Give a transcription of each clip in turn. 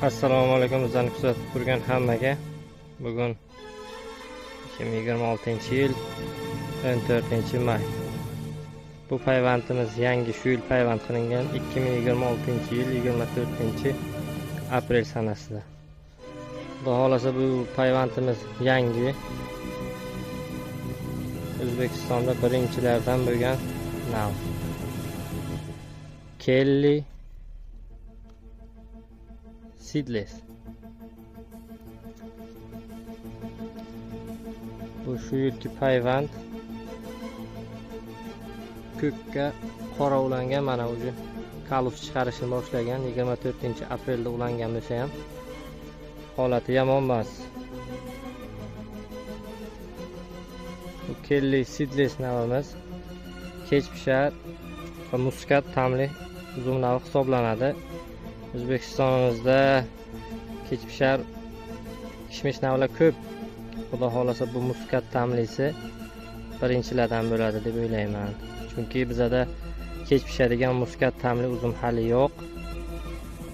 Assalomu alaykum. Bizlarni kuzatib turgan hammaga bugun 2026-yil 14-may. Bu payvandimiz yangi shu yil payvand qilingan 2026-yil 24-aprel sanasida. Xudo xolasa bu payvandimiz yangi O'zbekistonda birinchilardan bo'lgan nav. Kelly Seedless. Bu shu yilgi payvand ko'kka qora ulangan, mana o'zi kalus chiqarishni boshlagan. 24-aprelda ulangan bo'lsa ham holati yomon emas. Bu Kelly Seedless navimiz kech pishar va muskat ta'mli uzum navi hisoblanadi. O'zbekistonimizda kech pishar kishmish navlar ko'p. Xudo xolasa bu muskat ta'mlisi birinchilardan bo'ladi deb o'ylayman. Chunki bizada kech pishadigan muskat ta'mli uzum hali yo'q.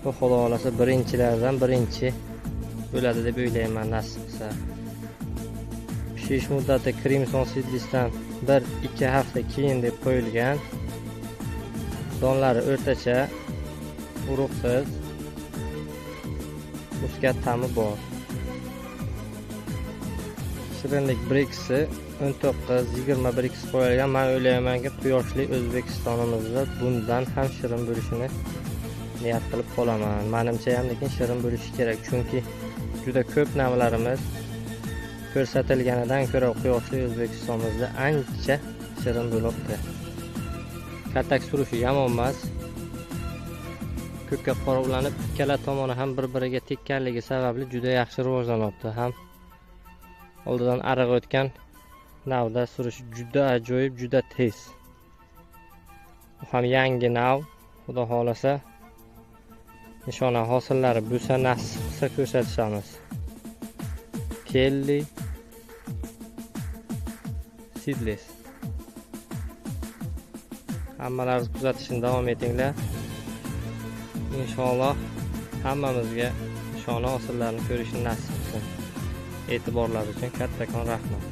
Bu xudo xolasa birinchilardan birinchi bo'ladi deb o'ylayman, nasib qilsa. Pishish muddati Crimson Seedless'dan 1-2 hafta keyin deb qo'yilgan. Donlari o'rtacha, urug'siz, muskat ta'mi bor. Shirinlik Brix'i 19-20 Brix qo'yilgan. Men o'ylaymanki, quyoshli O'zbekistonimizda bundan ham shirin bo'lishini niyat qilib qolaman. Menimcha ham lekin shirin bo'lishi kerak, chunki juda ko'p navlarimiz ko'rsatilganidan ko'ra quyoshli O'zbekistonimizda ancha shirin bo'libdi. Katak surishi yomon emas. Ko'kka qora ulanib, ikkala tomoni ham bir-biriga tekkanligi sababli juda yaxshi rivojlanyapti. Ham oldidan ariq o'tgan navda surishi juda ajoyib, juda tez. Bu ham yangi nav. Xudo xolasa nishona hosillari bo'lsa, nasib qilsa ko'rsatamiz. Kelly Seedless. Hammalaringiz kuzatishni davom etinglar. Inshaalloh hammamizga nishona hosillarni ko'rishni nasib qilsin. E'tiborlar uchun kattakon rahmat.